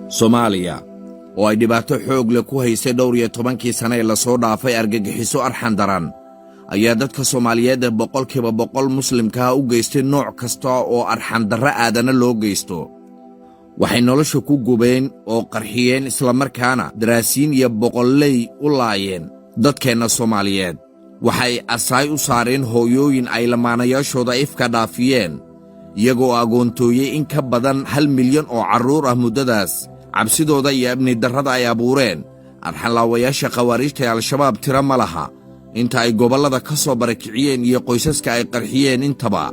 Soomaaliya oo ay dhibaato xoog leh ku haysay dhowr iyo 10 sano ee la soo dhaafay argagixiso arxan daran ayaa dadka Soomaaliyeed ee boqolkiiba boqol muslimka u geystay nooc kasta oo arxan darra aadana loo geysto. waxay nolosha ku gubeen oo qarxiyeen isla markaana daraasiin iyo boqolley u laayeen dadkeena Soomaaliyeed. waxay asaay u saareen hooyooyin ay lamaanayaashooda ifka dhaafiyeen iyagoo agoontooyay in ka badan 1 milyan oo carruur ah muddadaas. cabsidooda iyo amni darrada ay abuureen arxanlaawayaasha khawaarijta ee al-shabaab tira ma laha inta ay gobollada ka soo barakiciyeen iyo qoysaska ay qarxiyeen intaba.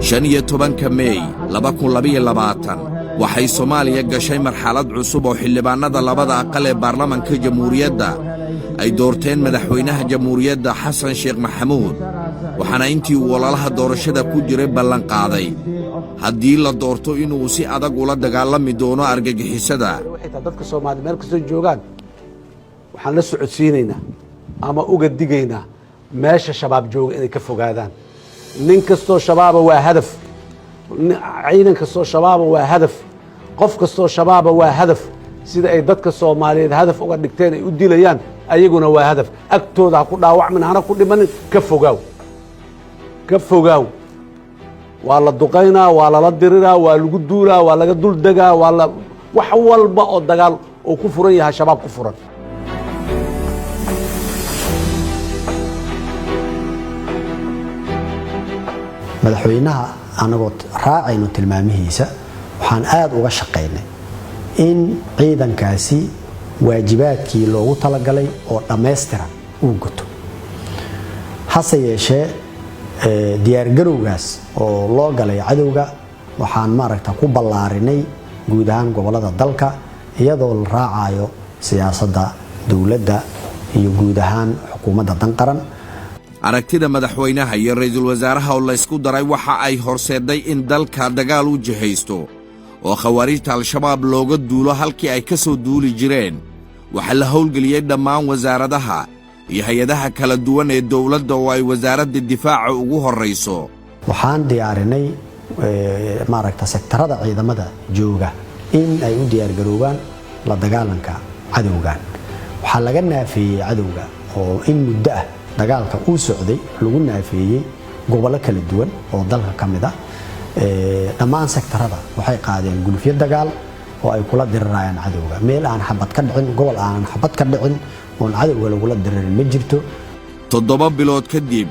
shan iyo 10 May 2022 waxay Soomaaliya gashay marxalad cusub oo xildhibaanada labada aqal ee baarlamaanka jamhuuriyadda ay doorteen madaxweynaha jamhuuriyadda Xasan Sheekh Maxamuud. waxaana intii uu ololaha doorashada ku jiray ballan qaaday haddii la doorto inuu si adag ula dagaalami doono argagixisada. dadka Soomaaliyeed meel kasta joogaan waxaan la socodsiinaynaa ama uga digaynaa meesha shabaab jooga inay ka fogaadaan. nin kastoo shabaaba waa hadaf, ciidan kastoo shabaaba waa hadaf, qof kastoo shabaaba waa hadaf. sida ay dadka Soomaaliyeed hadaf uga dhigteen ay u dilayaan ayaguna waa hadaf. agtooda ha ku dhaawacmin, hana ku dhimanin, ka fogaaw, ka fogaaw. waa la duqaynaa, waa lala diriraa, waa lagu duulaa, waa laga dul degaa, wax walba oo dagaal oo ku furan yahay shabaab ku furan. madaxweynaha anagoo raacayno tilmaamihiisa waxaan aad uga shaqaynay in ciidankaasi waajibaadkii loogu talagalay oo dhammaystiran uu guto. hase yeeshee diyaargarowgaas oo loo galay cadowga waxaan ku ballaarinay guud ahaan gobollada dalka iyadoo la raacayo siyaasadda dowladda iyo guud ahaan xukuumadda danqaran. aragtida madaxweynaha iyo ra'iisul wasaaraha oo la isku daray waxa ay horseeday in dalka dagaal u jihaysto oo khawaarijta al-shabaab looga duulo halkii ay ka soo duuli jireen. waxaa la howlgeliyey dhammaan wasaaradaha iyo hay-adaha kala duwan ee dowladda oo ay wasaaradda difaaca ugu horrayso. waxaan diyaarinay sektarada ciidamada jooga in ay u diyaargaroobaan la dagaalanka cadowgan. waxaa laga naafeeyey cadowga oo in muddo ah dagaalka uu socday lagu naafeeyey gobollo kala duwan oo dalka ka mid ah. dhammaan sektarada waxay qaadeen gulufyo dagaal oo ay kula dirirayaan cadowga. meel aan xabad ka dhicin, gobol aan xabad ka dhicin oon cadowga lagula diririn ma jirto. 7 bilood kadib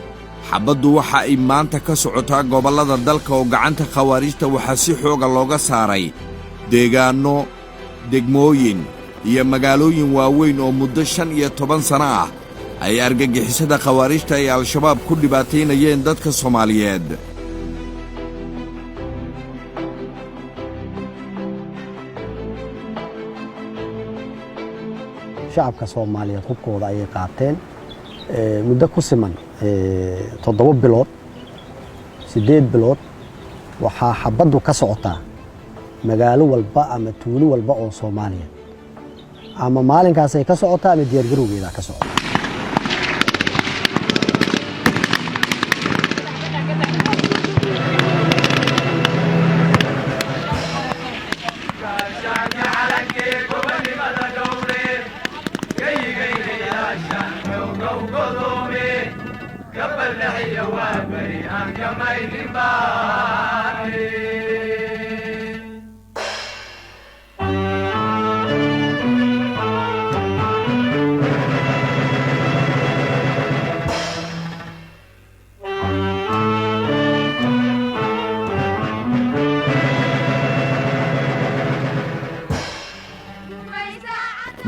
xabaddu waxa ay maanta ka socotaa gobollada dalka oo gacanta khawaarijta waxaa si xooga looga saaray deegaanno, degmooyin iyo magaalooyin waaweyn oo muddo 15 sano ah ay argagixisada khawaarijta ee al-shabaab ku dhibaataynayeen dadka Soomaaliyeed. shacabka Soomaaliyeed hubkooda ayay qaateen muddo ku siman 7 bilood 8 bilood waxaa xabaddu ka socotaa magaalo walba ama tuulo walba oo Soomaaliyeed ama maalinkaas ay ka socotaa ama diyaargarowgeeda ka socota.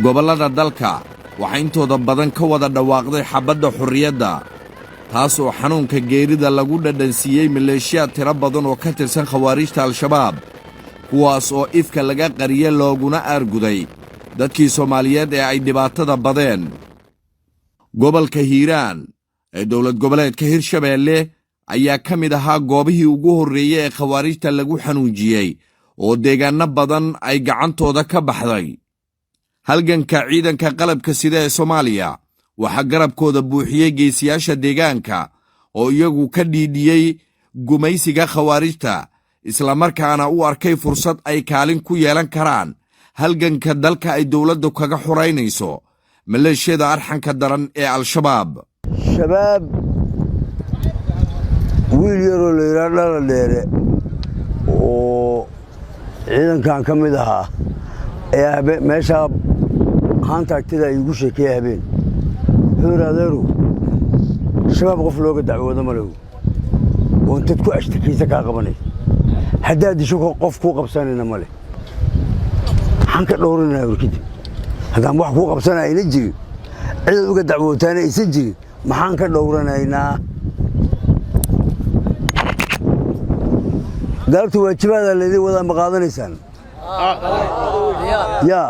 gobollada dalka waxaa intooda badan ka wada dhawaaqday xabadda xurriyadda, taas oo xanuunka geerida lagu dhadhansiiyey maleeshiyaad tiro badan oo ka tirsan khawaarijta al-shabaab, kuwaas oo ifka laga qariye looguna aarguday dadkii Soomaaliyeed ee ay dhibaatada badeen. gobolka Hiiraan ee dowlad goboleedka Hirshabeelle ayaa ka mid ahaa goobihii ugu horreeyay ee khawaarijta lagu xanuujiyey oo deegaanno badan ay gacantooda ka baxday. halganka ciidanka qalabka sida ee Soomaaliya waxa garabkooda buuxiyay geesiyaasha deegaanka oo iyagu ka dhiidhiyay gumaysiga khawaarijta isla markaana u arkay fursad ay kaalin ku yeelan karaan halganka dalka ay dawladdu kaga xoreynayso maleeshiyada arxanka daran ee al-shabaab. shabaab wiil yaroo la yiraahdo dhala dheere oo ciidankan ka mid ahaa ee meesha hantaagtida ay ugu sheekay habeen huradeeru shabaab qof looga dacwoodo ma leeyo oo inta ku ashtakiisa ka qabanay hadaa disho qof ku qabsanayna ma leh hanka dhowrina warkidi hadaan wax ku qabsanayna jiri cid uga dacwootaana aysan jirin maxaan ka dhowranaynaa galabta waajibaada leedii wada ma qaadanaysaan ya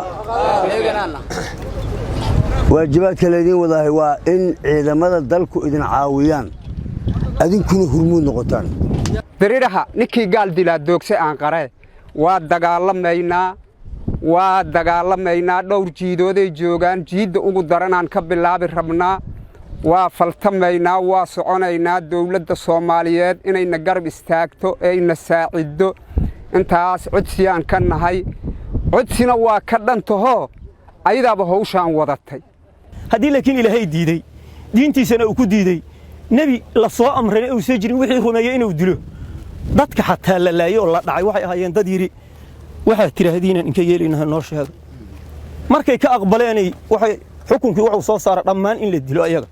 waajibaadka leedii wadahay waa in ciidamada dalku idin caawiyaan adinkuna hurmuud noqotaan bariiraha ninkii gaal dilaa doogse aan qaree waa dagaalamaynaa dhowr jiidooday joogaan jiidda ugu daranaan ka bilaabi rabnaa waa faltamaynaa waa soconaynaa dawladda Soomaaliyeed inayna garab istaagto ayna saacido intaas codsiyaan ka nahay codsina waa ka dhantaho ayadaaba hawshaan wadatay haddii laakiin ilaahay diiday diintiisana uu ku diiday nabi la soo amray uu soo jirin wixii rumeeyay inuu dilo dadka xataa la laayay oo la dhacay waxay ahaayeen dad yiri waxa tiraahdeen inka yeelinaha noo sheego markay ka aqbaleenay waxay xukunkii wuxuu soo saaray dhammaan in la dilo ayaga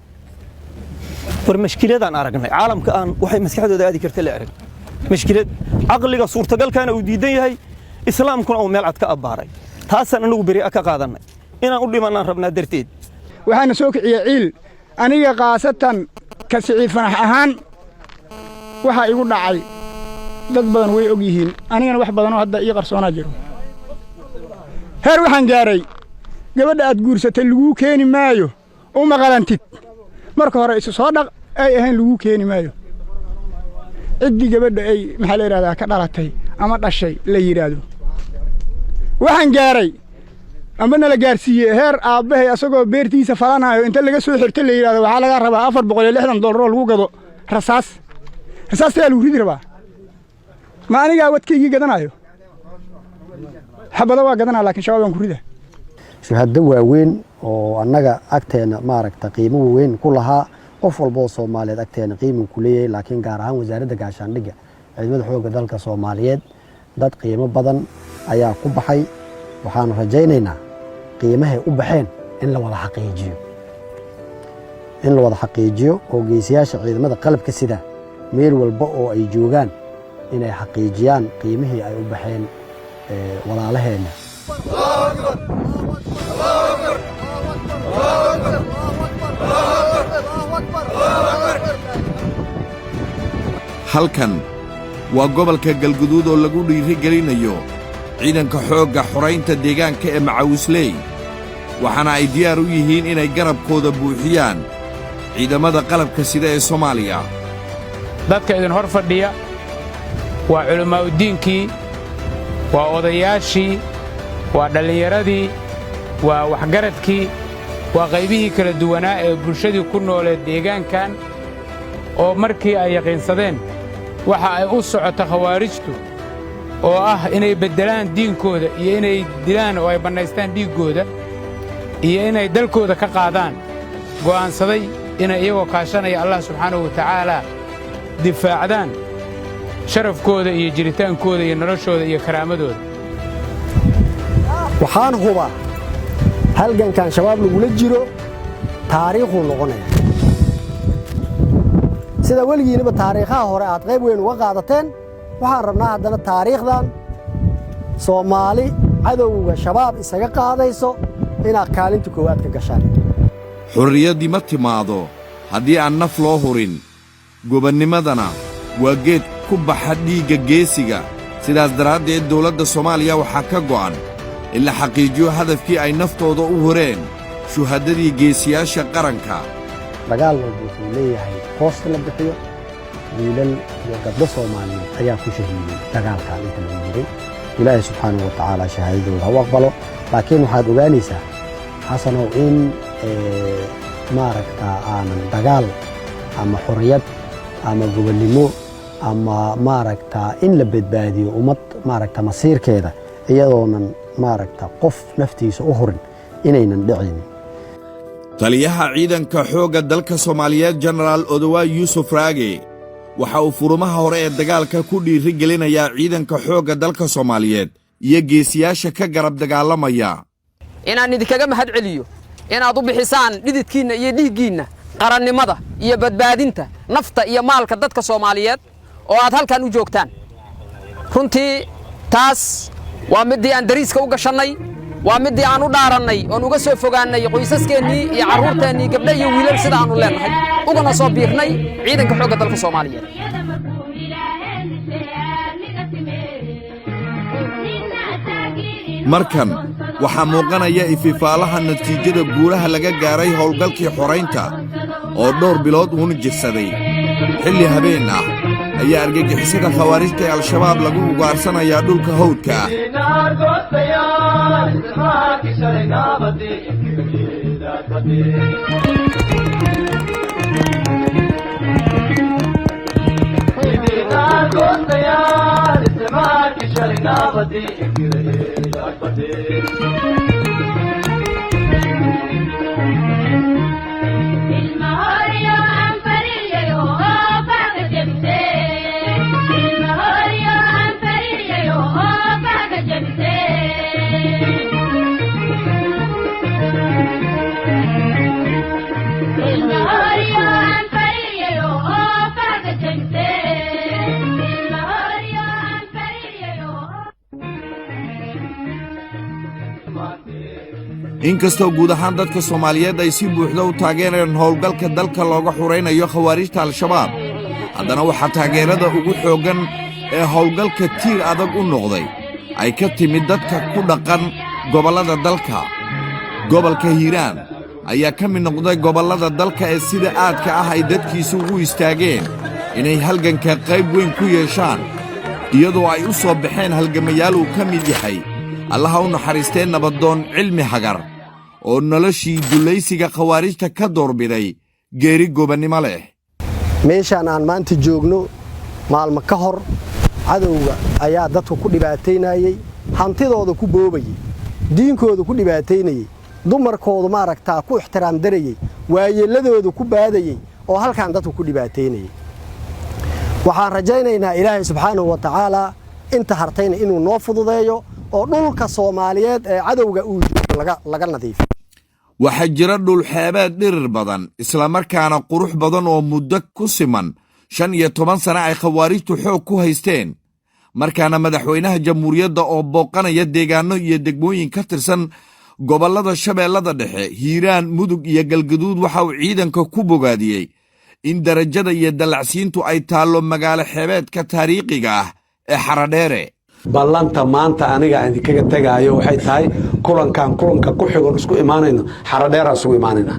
war mashkiladan aragnay caalamka aan waxay maskaxdooda aadi kartaa la arag mashkilad aqliga suurtagalkana uu diidan yahay islaamkuna uu meel cad ka abaaray taasana anagu bari ka qaadanay inaan u dhimanaan rabnaa darteed waxaana soo kiciyay ciil aniga qaasatan ka siciid fanax ahaan waxa igu dhacay dad badan way og yihiin anigana wax badan oo hadda ii qarsoona jiro heer waxaan gaaray gabadha aad guursatay lagu keeni maayo uma qalantid marka hore isu soo dhaq ay ahayn lagu keeni maayo cidii gabadha ay maxaa la yiraahdaa ka dhalatay ama dhashay la yiraahdo waxaan gaaray ama nala gaarsiiyay heer aabahay asagoo beertiisa falanayo inta laga soo xirtay la yiraahdo waxa laga rabaa $460 oo lagu gado rasaasta lagu ridi rabaa ma aniga wadkaygii gadanayo xabada waa gadanaa laakiin shabaabaan ku rida shuhada waaweyn oo annaga agteena maaragta qiimo weyn ku lahaa qof walba oo Soomaaliyeed agteena qiimo ku leeyahay laakiin gaar ahaan wasaaradda gaashaandhigga ciidamada xoogga dalka Soomaaliyeed dad qiimo badan ayaa ku baxay waxaan rajaynaynaa qiimaha u baxeen in la wada xaqiijiyo oo geesiyaasha ciidamada qalabka sida meel walba oo ay joogaan inay xaqiijiyaan qiimihii ay u baxeen walaalaheena halkan waa gobolka Galguduud oo lagu dhiirigelinayo ciidanka xoogga xoreynta deegaanka ee Macawisley waxaana ay diyaar u yihiin inay garabkooda buuxiyaan ciidamada qalabka sida ee Soomaaliya. dadka idin hor fadhiya waa culimaadudiinkii waa odayaashii waa dhallinyaradii waa waxgaradkii waa qaybihii kala duwanaa ee bulshadii ku nooleed deegaankan oo markii ay yaqiinsadeen waxa ay u socota khawaarijtu oo ah inay beddelaan diinkooda iyo inay dilaan oo ay bannaystaan dhiiggooda iyo inay dalkooda ka qaadaan go'aansaday inay iyagoo kaashanaya Allah subxaanahu wa tacaala difaacdaan sharafkooda iyo jiritaankooda iyo noloshooda iyo karaamadooda waxaan hubaa halgankan shabaab lagula jiro taariikhuu noqonaya sida weligiinaba taariikhaha hore aad qayb weyn uga qaadateen waxaan rabnaa haddana taariikhdan Soomaali cadowga shabaab isaga qaadayso inaad kaalinta koowaad ka gashaan xurriyaddii ma timaado haddii aan naf loo hurin gobonnimadana waa geed ku baxa dhiigga geesiga sidaas daraaddeed dawladda Soomaaliya waxaa ka go'an in la xaqiijiyo hadafkii ay naftooda u horeen shuhadadii geesiyaasha qaranka dagaal walba wuxuu leeyahay hoosta la bixiyo wiilal iyo gabdho Soomaaliyeed ayaa ku shahiiday dagaalkan inta lagu jiray ilaahay subxaanahu wa tacaala shahaadadooda ha aqbalo laakiin waxaad ogaanaysaa xasanow in maaragta aanan dagaal ama xorriyad ama gobonnimo ama maaragta in la badbaadiyo ummad maaragta masiirkeeda iyadoonan maaragta qof naftiisa u hurin inaynan dhicin. taliyaha ciidanka xoogga dalka Soomaaliyeed Generaal Odawa Yuusuf Raage waxa uu furumaha hore ee dagaalka ku dhiirigelinayaa ciidanka xoogga dalka Soomaaliyeed iyo geesiyaasha ka garab dagaalamaya inaan idinkaga mahad celiyo inaad u bixisaan dhididkiina iyo dhiiggiina qarannimada iyo badbaadinta nafta iyo maalka dadka Soomaaliyeed oo aad halkan u joogtaan. runtii taas waa midii aan dariiska u gashanay, waa midii aan u dhaarannay oo uga soo fogaanay qoysaskeennii iyo carruurteennii gabdho iyo wiilal sida aanu leenahay ugana soo biirnay ciidanka xoogga dalka Soomaaliyeed. markan waxaa muuqanaya ififaalaha natiijada guulaha laga gaaray howlgalkii xoraynta oo dhowr bilood uun jirsaday. xilli habeen ah ayaa argagixisada khawaarijta ee al-shabaab lagu ugaarsanayaa dhulka hawdka ah. inkastoo guud ahaan dadka Soomaaliyeed ay si buuxda u taageereen howlgalka dalka looga xuraynayo khawaarijta al-shabaab, haddana waxaa taageerada ugu xooggan ee howlgalka tiir adag u noqday ay ka timid dadka ku dhaqan gobollada dalka. gobolka Hiiraan ayaa ka mid noqday gobollada dalka ee sida aadka ah ay dadkiisu ugu istaageen inay halganka qayb weyn ku yeeshaan, iyadoo ay u soo baxeen halgamayaal uu ka mid yahay allaha u naxariistee nabadoon Cilmi Hagar oo noloshii dulaysiga khawaarijta ka doorbiday geeri gobonnimo leh. meeshaan aan maanta joogno maalmo ka hor cadowga ayaa dadku ku dhibaataynayay, hantidooda ku boobayay, diinkooda ku dhibaataynayay, dumarkoodu maaragtaa ku ixtiraam darayay, waayeelladooda ku baadayay oo halkaan dadku ku dhibaataynayay. waxaan rajaynaynaa ilaahay subxaanahu wa tacaalaa inta hartayna inuu noo fududeeyo oo dhulka Soomaaliyeed ee cadowga uu laga nadiifiyo. waxaa jira dhul xeebeed dhirir badan isla markaana qurux badan oo muddo ku siman 15 sano ay khawaarijtu xoog ku haysteen, markaana madaxweynaha jamhuuriyadda oo booqanaya deegaano iyo degmooyin ka tirsan gobollada Shabeellada Dhexe, Hiiraan, Mudug iyo Galgaduud waxa uu ciidanka ku bogaadiyey in darajada iyo dalacsiintu ay taallo magaalo xeebeedka taariikhiga ah ee Xaradheere. ballanta maanta aniga aan idinkaga tegaayo waxay tahay kulanka ku xigoon isku imaanayno Xaradheer isugu imaanayna,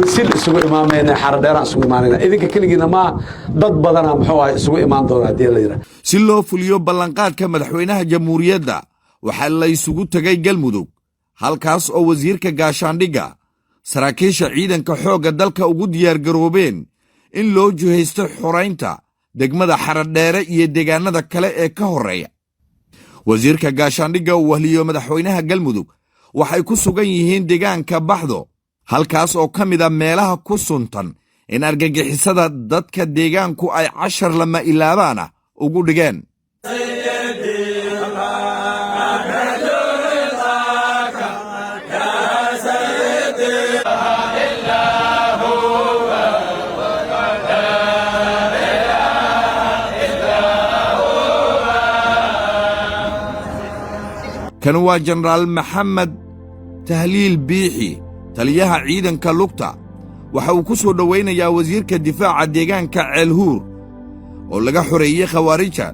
wisil isugu imaamayna, Xaradheer isugu imaanayna. idinka kaligiina ma dad badan muxuu ahay isugu imaan doona hadii la yiraahdo. si loo fuliyo ballanqaadka madaxweynaha jamhuuriyadda waxaa la isugu tagay Galmudug, halkaas oo wasiirka gaashaandhigga saraakiisha ciidanka xoogga dalka ugu diyaar garoobeen in loo jihaysto xoraynta degmada Xaradheere iyo deegaanada kale ee ka horeeya. wasiirka gaashaandhigga uu wahliyo madaxweynaha Galmudug waxay ku sugan yihiin deegaanka Baxdo, halkaas oo ka mid ah meelaha ku suntan in argagixisada dadka deegaanku ay cashar lama ilaabaana ugu dhigeen. kan waa Generaal Maxamed Tahliil Biixi, taliyaha ciidanka lugta. waxa uu ku soo dhowaynayaa wasiirka difaaca deegaanka Ceelhuur oo laga xoreeyay khawaarijta,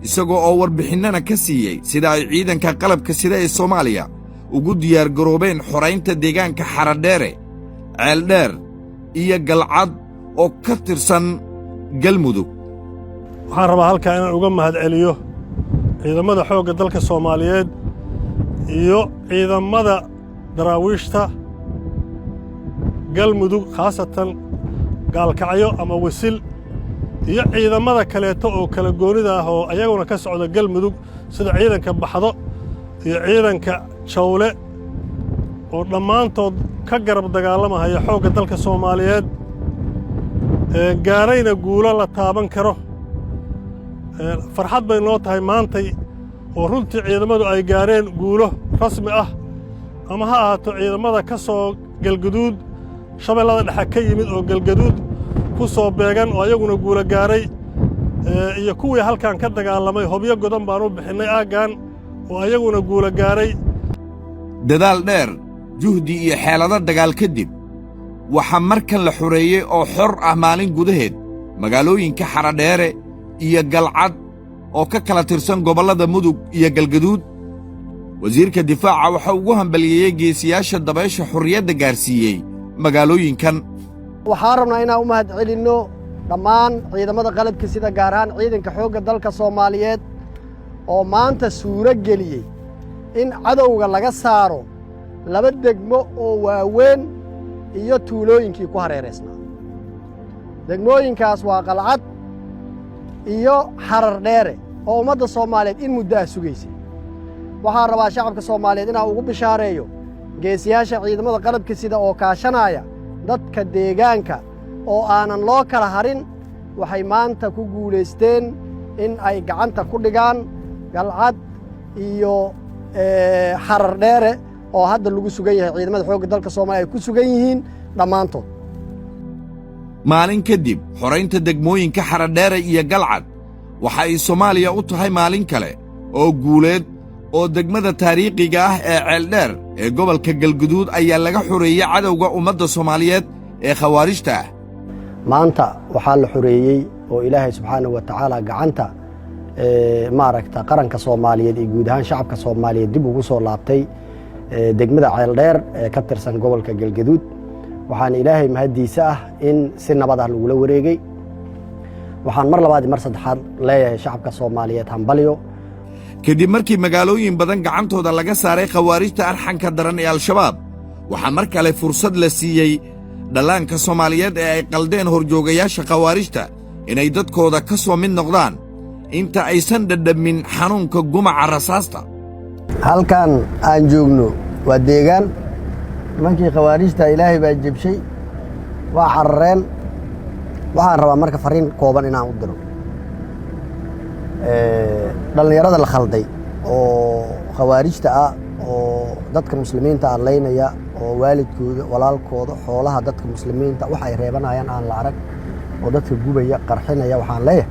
isagoo oo warbixinnana ka siiyey sida ay ciidanka qalabka sida ee Soomaaliya ugu diyaar garoobeen xoraynta deegaanka Xaradheere, Ceeldheer iyo Galcad oo ka tirsan Galmudug. waxaan rabaa halkaa inaan uga mahad celiyo ciidamada xoogga dalka Soomaaliyeed iyo ciidamada daraawiishta galmudug khaasatan gaalkacyo ama wasil iyo ciidamada kaleeto oo kala goonida ah oo ayaguna ka socda galmudug sida ciidanka baxdo iyo ciidanka jawle oo dhammaantood ka garab dagaalamahaya xoogga dalka Soomaaliyeed gaarayna guulo la taaban karo farxad bay noo tahay maantay oo runtii ciidamadu ay gaareen guulo rasmi ah ama ha ahaato ciidamada ka soo galgaduud shabeellada dhexe ka yimid oo galgaduud ku soo beegan oo ayaguna guulo gaaray iyo kuwii halkan ka dagaalamay hobyo godan baan u bixinay aaggan oo ayaguna guulo gaaray dadaal dheer juhdi iyo xeelado dagaal kadib waxaa markan la xoreeyey oo xor ah maalin gudaheed magaalooyinka Xaradheere iyo Galcad oo ka kala tirsan gobollada Mudug iyo Galgaduud wasiirka difaaca waxa ugu hambalyeeyay geesiyaasha dabaysha xorriyadda gaarsiiyey magaalooyinkan waxaan rabnaa inaan u mahad celinno dhammaan ciidamada qalabka sida gaar ahaan ciidanka xoogga dalka Soomaaliyeed oo maanta suuro geliyey in cadowga laga saaro laba degmo oo waaweyn iyo tuulooyinkii ku hareereysnaa degmooyinkaas waa Qalcad iyo Xaradheere oo ummadda Soomaaliyeed in muddo ah sugaysay waxaan rabaa shacabka Soomaaliyeed inaan ugu bishaareeyo geesiyaasha ciidamada qalabka sida oo kaashanaya dadka deegaanka oo aanan loo kala harin waxay maanta ku guulaysteen in ay gacanta ku dhigaan Galcad iyo Xaradheere oo hadda lagu sugan yahay ciidamada xoogga dalka Soomaaliya ay ku sugan yihiin dhammaantood maalin kadib xoraynta degmooyinka Xaradheere iyo Galcad waxa ay Soomaaliya u tahay maalin kale oo guuleed oo degmada taariikhiga ah ee Ceeldheer ee gobolka Galgaduud ayaa laga xoreeyay cadowga ummadda Soomaaliyeed ee khawaarijta ah maanta waxaa la xoreeyay oo Ilaahay subxaanahu wa ta'aala gacanta maaragta qaranka Soomaaliyeed iyo guud ahaan shacabka Soomaaliyeed dib ugu soo laabtay degmada Ceeldheer ee ka tirsan gobolka Galgaduud waxaan Ilaahay mahadiisa ah in si nabad ah lagu wareegay waxaan mar labaad mar saddexaad leeyahay shacabka Soomaaliyeed hambalyo kadib markii magaalooyin badan gacantooda laga saaray khawaarijta arxanka daran ee al-shabaab waxaa mar kale fursad la siiyey dhallaanka Soomaaliyeed ee ay qaldeen horjoogayaasha khawaarijta inay dadkooda ka soo mid noqdaan inta aysan dhadhamin xanuunka gumaca rasaasta halkan aan joogno waa deegaan markii khawaarijta Ilaahay baa jabshay waa carareen waxaan rabaa marka fariin kooban inaan u diro dhalinyarada la khalday oo khawaarijta ah oo dadka muslimiinta ah leynaya oo waalidkooda walaalkooda xoolaha dadka muslimiinta waxa ay reebanayaan aan la arag oo dadka gubaya qarxinaya waxaan leeyahay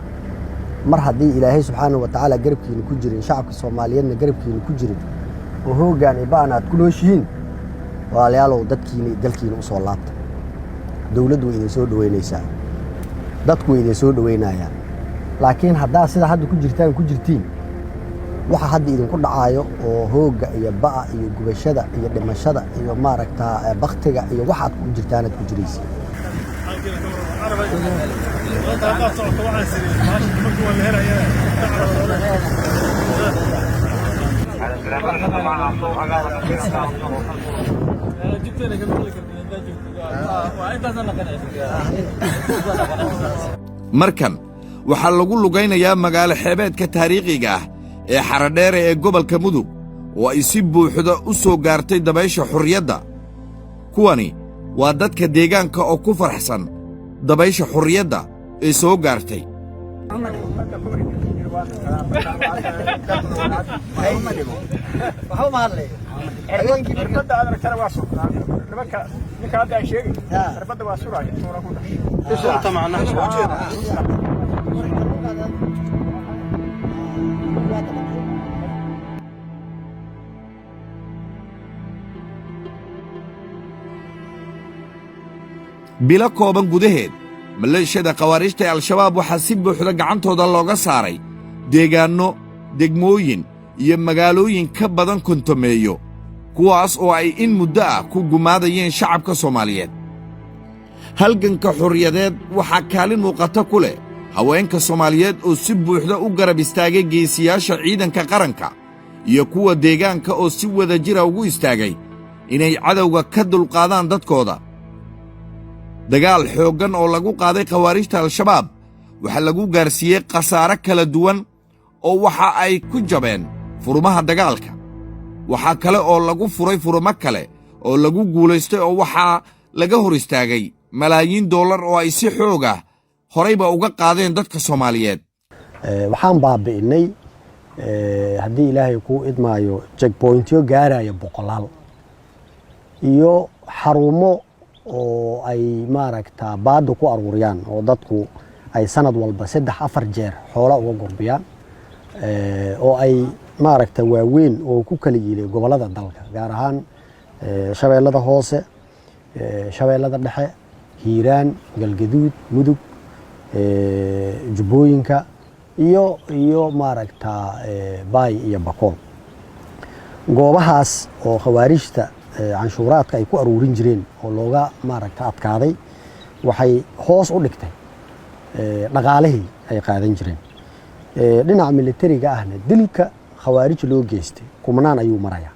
mar haddii Ilaahay subxaanahu wa ta'aala garabkiina ku jirin shacabka Soomaaliyeedna garabkiina ku jirin oo hoggaan ibaan aad ku looshiin walaalayaal dadkiina dalkiina u soo laabta dawladdu way idin soo dhaweynaysaa dadku way idin soo dhaweynayaan laakiin haddaa sida hadda ku jirtiin waxa hadda idinku dhacayo oo hogga iyo ba'a iyo gubashada iyo dhimashada iyo maaragta baqtiga iyo waxaad ku jirtaan aad ku jiraysiin markan waxaa lagu lugaynayaa magaalo xeebeedka taariikhiga ah ee Xaradheere ee gobolka Mudug oo ay si buuxda u soo gaartay dabaysha xorriyadda kuwani waa dadka deegaanka oo ku faraxsan dabaysha xorriyadda ee soo gaartay bilo kooban gudaheed maleeshiyada khawaarijta ee al-shabaab waxaa si buuxda gacantooda looga saaray deegaanno degmooyin iyo magaalooyin ka badan kontomeeyo kuwaas oo ay in muddo ah ku gumaadayeen shacabka Soomaaliyeed halganka xorriyadeed waxaa kaalin muuqata ku leh haweenka Soomaaliyeed oo si buuxda u garab istaagay geesiyaasha ciidanka qaranka iyo kuwa deegaanka oo si wada jira ugu istaagay inay cadowga ka dulqaadaan dadkooda. dagaal xooggan oo lagu qaaday khawaarijta al-shabaab waxaa lagu gaarsiiyey khasaare kala duwan oo waxa ay ku jabeen furmaha dagaalka. waxaa kale oo lagu furay furmo kale oo lagu guulaystay oo waxaa laga hor istaagay malaayiin dollar oo ay si xoog ah horayba uga qaadeen dadka Soomaaliyeed. waxaan baabi'inay haddii ilaahay kuu idmaayo checkpointyo gaaraya 100 iyo xarumo oo ay maaragta baadda ku aruuriyaan oo dadku ay sanad walba 3-4 jeer xoola uga gurbiyaan oo ay maaragta waaweyn oo ku kala yilay gobolada dalka gaar ahaan shabeellada hoose shabeellada dhexe hiiraan galgaduud mudug jubbooyinka iyo maaragta baay iyo bakool goobahaas oo khawaarijta canshuuraadka ay ku aruurin jireen oo looga maaragta adkaaday waxay hoos u dhigtay dhaqaalihii ay qaadan jireen dhinaca militariga ahna dilka khawaarij loo geystay kumanaan ayuu marayaa.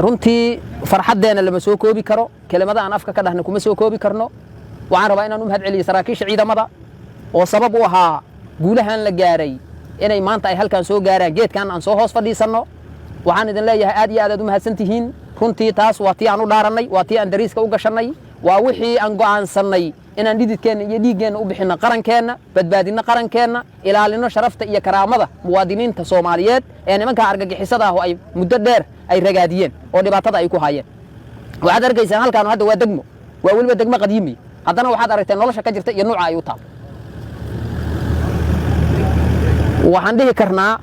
runtii farxadeena lama soo koobi karo kelimada aan afka ka dhahna kuma soo koobi karno. waxaan rabaa inaan u mahad celiyo saraakiisha ciidamada oo sabab u ahaa guulahan la gaaray inay maanta ay halkan soo gaaraan geedkan aan soo hoos fadhiisanno. waxaan idin leeyahay aad iyo aad u mahadsantihiin. runtii taas waa tii aan u dhaaranay, waa tii aan dariiska u gashanay, waa wixii aan go'aansannay inaan dhididkeenna iyo dhiiggeenna u bixinno qarankeenna, badbaadinno qarankeenna, ilaalinno sharafta iyo karaamada muwaadiniinta Soomaaliyeed ee nimanka argagixisada ah oo ay muddo dheer ay ragaadiyeen oo dhibaatada ay ku hayeen. waxaad arkaysaan halkaan hadda waa degmo, waa weliba degmo qadiimi, haddana waxaad aragteen nolosha ka jirta iyo nuuca ay u taal. waxaan dhihi karnaa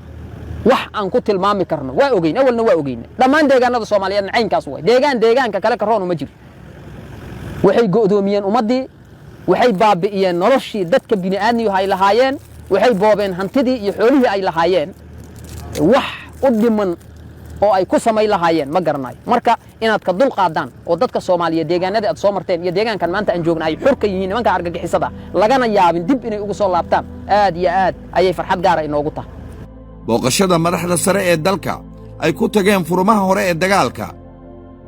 wax aan ku tilmaami karno waa ogeyn, awalna waa ogeyn. dhammaan deegaanada Soomaaliyeed caynkaas way. deegaanka kale ka roon uma jiro. waxay go'doomiyeen ummadii, waxay baabi'iyeen noloshii dadka bini'aadmiga ay lahaayeen, waxay boobeen hantidii iyo xoolihii ay lahaayeen. wax u dhiman oo ay ku samay lahaayeen ma garanayo. marka inaad ka dul qaadaan oo dadka Soomaaliyeed deegaanada aad soo marteen iyo deegaankan maanta aan joogna ay xor ka yihiin nimanka argagixisada lagana yaabin dib inay ugu soo laabtaan aad iyo aad ayay farxad gaar ah inoogu tahay. booqashada madaxda sare ee dalka ay ku tageen furmaha hore ee dagaalka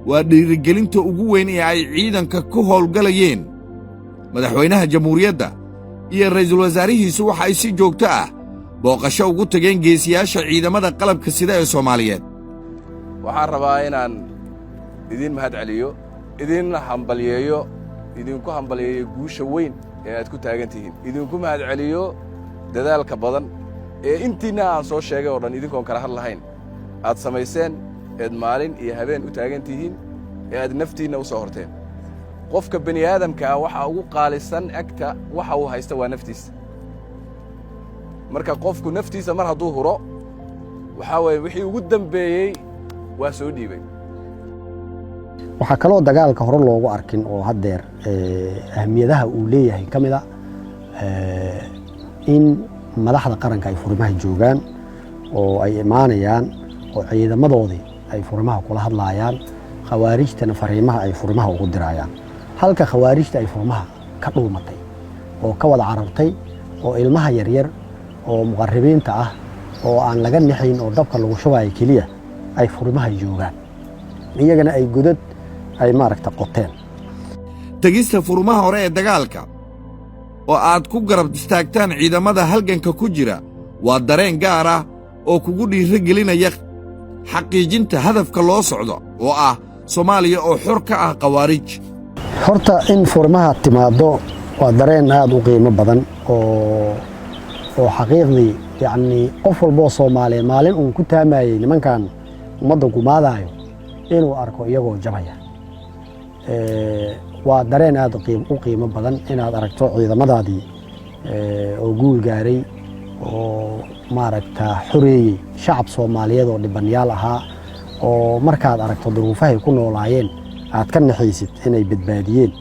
waa dhiirigelinta ugu weyn ee ay ciidanka ku howlgalayeen. madaxweynaha jamhuuriyadda iyo ra'iisul wasaarihiisu waxa ay si joogto ah booqasho ugu tageen geesiyaasha ciidamada qalabka sida ee Soomaaliyeed. waxaan rabaa inaan idin mahad celiyo, idin hambalyeeyo, idinku hambalyeeyo guusha weyn ee aad ku taagan tihiin, idinku mahad celiyo dadaalka badan ee intiina aan soo sheegay oo dhan idinkoon kala hadlahayn aad samayseen, eed maalin iyo habeen u taagan tihiin, ee aad naftiinna u soo horteen. qofka bani aadamka waxa ugu qaalisan agta waxa uu haysta waa naftiisa. marka qofku naftiisa mar hadduu huro waxa weeye wixii ugu dambeeyey waa soo dhiibay. waxaa kaloo dagaalka hore loogu arkin oo haddeer ahmiyadaha uu leeyahay ka mid a in madaxda qaranka ay furimaha joogaan oo ay imaanayaan oo ciidamadoodii ay furimaha kula hadlaayaan, khawaarijtana fariimaha ay furimaha ugu dirayaan. halka khawaarijta ay furimaha ka dhuumatay oo ka wada carartay oo ilmaha yaryar oo muqarribiinta ah oo aan laga nixin oo dabka lagu shubayo keliya ay furimaha joogaan, iyagana ay godad ay maaragta qoteen. tegista furmaha hore ee dagaalka oo aad ku garab istaagtaan ciidamada halganka ku jira waa dareen gaar ah oo kugu dhiirigelinaya xaqiijinta hadafka loo socdo oo ah Soomaaliya oo xor ka ah khawaarij. horta in furmaha timaado waa dareen aad u qiimo badan oo xaqiiqdii yacni qof walboo Soomaaliyeed maalin uu ku taamayay nimankan ummadda gumaadayo inuu arko iyagoo jabaya. waa dareen aad u qiimo badan inaad aragto ciidamadaadii oo guul gaaray oo maaragta xoreeyey shacab Soomaaliyeed oo dhibanyaal ahaa oo markaad aragto duruufahay ku noolaayeen aad ka naxaysid inay badbaadiyeen.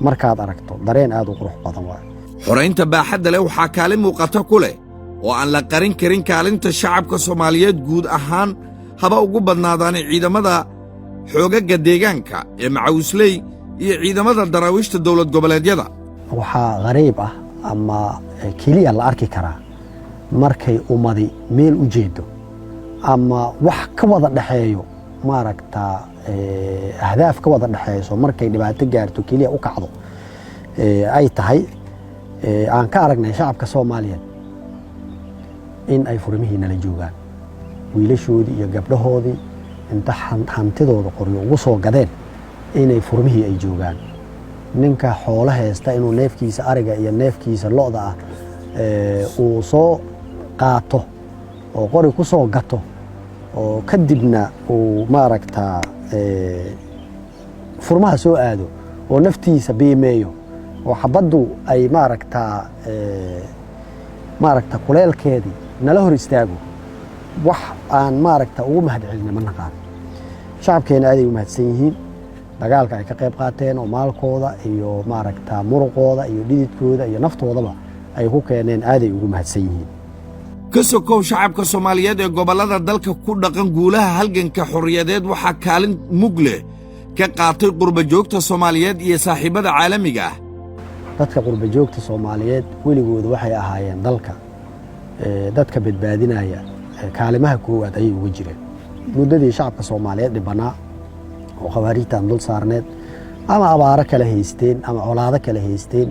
markaad aragto dareen aad u qurux badan waa. xoreynta baaxadda leh waxaa kaalin muuqata ku leh oo aan la qarin karin kaalinta shacabka Soomaaliyeed guud ahaan haba ugu badnaadaan ciidamada xoogagga deegaanka ee Macawisley iyo ciidamada daraawiishta dowlad goboleedyada. waxaa qariib ah ama keliya la arki karaa markay ummadi meel u jeedo ama wax ka wada dhaxeeyo maaragtaa ahdaaf ka wada dhaxeeyso markay dhibaato gaarto keliya u kacdo ay tahay aan ka aragnay shacabka Soomaaliyeed in ay furmihii nala joogaan wiilashoodii iyo gabdhahoodii inta hantidooda qoryo ugu soo gadeen inay furmihii ay joogaan ninka xoolo haysta inuu neefkiisa ariga iyo neefkiisa lo'da ah uu soo qaato oo qori ku soo gato oo kadibna uu maaragtaa furmaha soo aado oo naftiisa biimeeyo oo xabaddu ay maaragta kuleelkeedii nala hor istaago wax aan maaragta ugu mahadcelina ma naqaan shacabkeena aaday u mahadsan yihiin dagaalka ay ka qayb qaateen oo maalkooda iyo maaragta muruqooda iyo dhididkooda iyo naftoodaba ay ku keeneen aaday ugu mahadsan yihiin ka sokow shacabka Soomaaliyeed ee gobolada dalka ku dhaqan guulaha halganka xorriyadeed waxaa kaalin mug leh ka qaatay qurba joogta Soomaaliyeed iyo saaxiibada caalamiga ah. dadka qurba joogta Soomaaliyeed weligooda waxay ahaayeen dalka dadka badbaadinaya kaalimaha koowaad ayay uga jireen muddadii shacabka Soomaaliyeed dhibanaa oo khawaarijtan dul saarneed ama abaaro kala haysteen ama colaado kala haysteen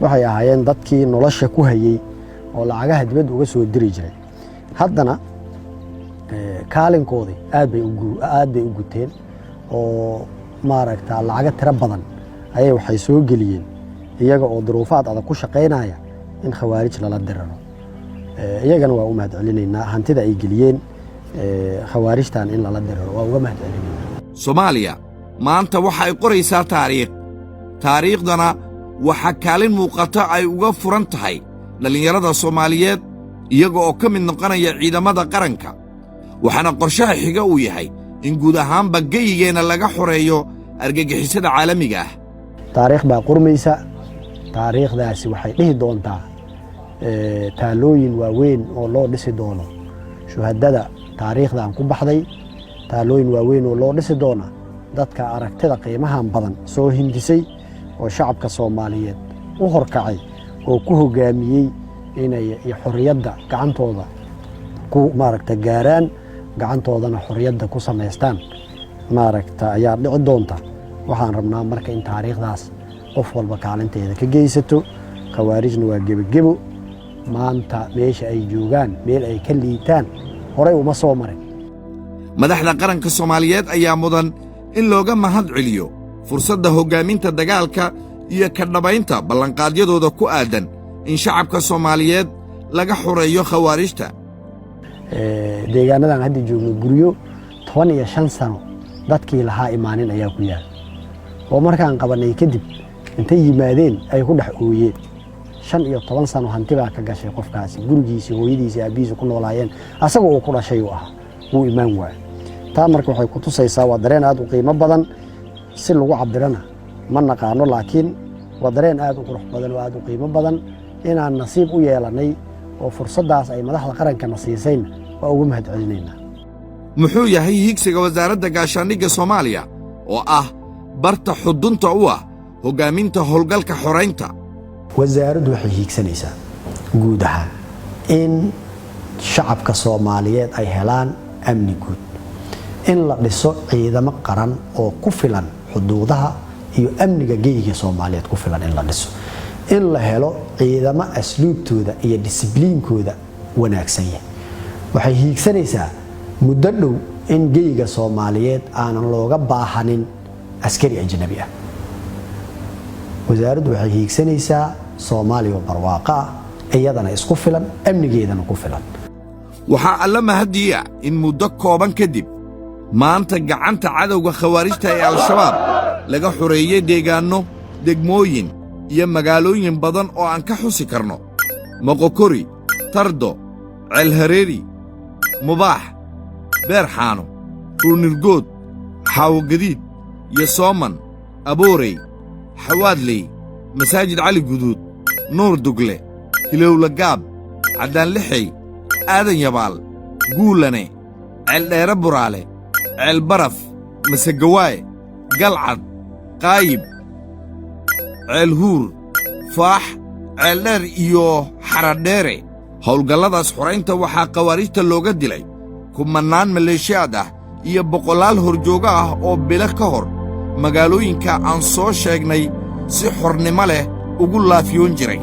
waxay ahaayeen dadkii nolosha ku hayay oo lacagaha dibadda uga soo diri jiray haddana kaalinkoodii aad bay u guteen oo maaragta lacaga tiro badan ayay waxay soo geliyeen iyaga oo duruufaad adag ku shaqaynaya in khawaarij lala diriro iyagana waa u mahadcelinaynaa hantida ay geliyeen khawaarijtan in lala diriro waa uga mahadcelinaynaa. Soomaaliya maanta waxa ay qoraysaa taariikhdana waxa kaalin muuqata ay uga furan tahay dhalinyarada Soomaaliyeed iyaga oo ka mid noqonaya ciidamada qaranka waxaana qorshaha xiga uu yahay in guud ahaanba geyigeena laga xoreeyo argagixisada caalamiga ah. taariikh baa qurmaysa taariikhdaasi waxay dhihi doontaa taalooyin waaweyn oo loo dhisi doono shuhadada taariikhdan ku baxday taalooyin waaweyn oo loo dhisi doona dadka aragtida qiimahan badan soo hindisay oo shacabka Soomaaliyeed u horkacay oo ku hogaamiyey inay xorriyadda gacantooda ku maaragta gaaraan gacantoodana xorriyadda ku samaystaan maaragta ayaa dhici doonta waxaan rabnaa marka in taariikhdaas qof walba kaalinteeda ka geysato khawaarijna waa gebagebo maanta meesha ay joogaan meel ay ka liitaan horay uma soo marin madaxda qaranka Soomaaliyeed ayaa mudan in looga mahad celiyo fursadda hoggaaminta dagaalka iyo ka dhabaynta ballanqaadyadooda ku aadan in shacabka Soomaaliyeed laga xoreeyo khawaarijta deegaanadan hadda joogno guryo 15 sano dadkii lahaa imaanin ayaa ku yaal oo markaan qabanay kadib intay yimaadeen ay ku dhex ooyeen 15 sano hanti baa ka gashay qofkaasi gurigiisa hooyadiisa aabihiisa ku noolaayeen asagoo uu ku dhashay uu ahaa uu imaan waayay taa marka waxay ku tusaysaa waa dareen aad u qiimo badan si lagu cabirana ma naqaano laakiin waa dareen aad u qurux badan oo aad u qiimo badan inaan nasiib u yeelanay oo fursadaas ay madaxda qaranka nasiiseen waa ugu mahadcelinaynaa. muxuu yahay higsiga wasaaradda gaashaandhigga Soomaaliya oo ah barta xudunta u ah hoggaaminta howlgalka xoreynta wasaaraddu waxay higsanaysaa guud ahaan in shacabka Soomaaliyeed ay helaan amni guud in la dhiso ciidamo qaran oo ku filan xuduudaha iyo amniga geyiga Soomaaliyeed ku filan in la dhiso in la helo ciidamo asluubtooda iyo disibliinkooda wanaagsan yahay waxay higsanaysaa muddo dhow in geyiga Soomaaliyeed aanan looga baahanin askari ajnabi ah wasaaraddu waxay higsanaysaa Soomaaliya barwaaqo ah iyadana isku filan amnigeedana ku filan waxaa alla mahadiya in muddo kooban kadib maanta gacanta cadowga khawaarijta ee al-shabaab laga xoreeyay deegaanno degmooyin iyo magaalooyin badan oo aan ka xusi karno moqokori tardo ceelhareeri mubaax beerxaano ruunirgood xaawogadiid iyo sooman aboorey xawaadley masaajid cali guduud nuur dugle hilowlagaab caddaanlixey aadan yabaal guulane ceeldheere buraale ceelbaraf masegawaaye galcad qaayib ceelhuur faax ceeldheer iyo xaradheere howlgalladaas xoraynta waxaa khawaarijta looga dilay kumannaan maleeshiyaad ah iyo boqolaal horjooga ah oo bilo ka hor magaalooyinka aan soo sheegnay si xornimo leh ugu laafiyoon jiray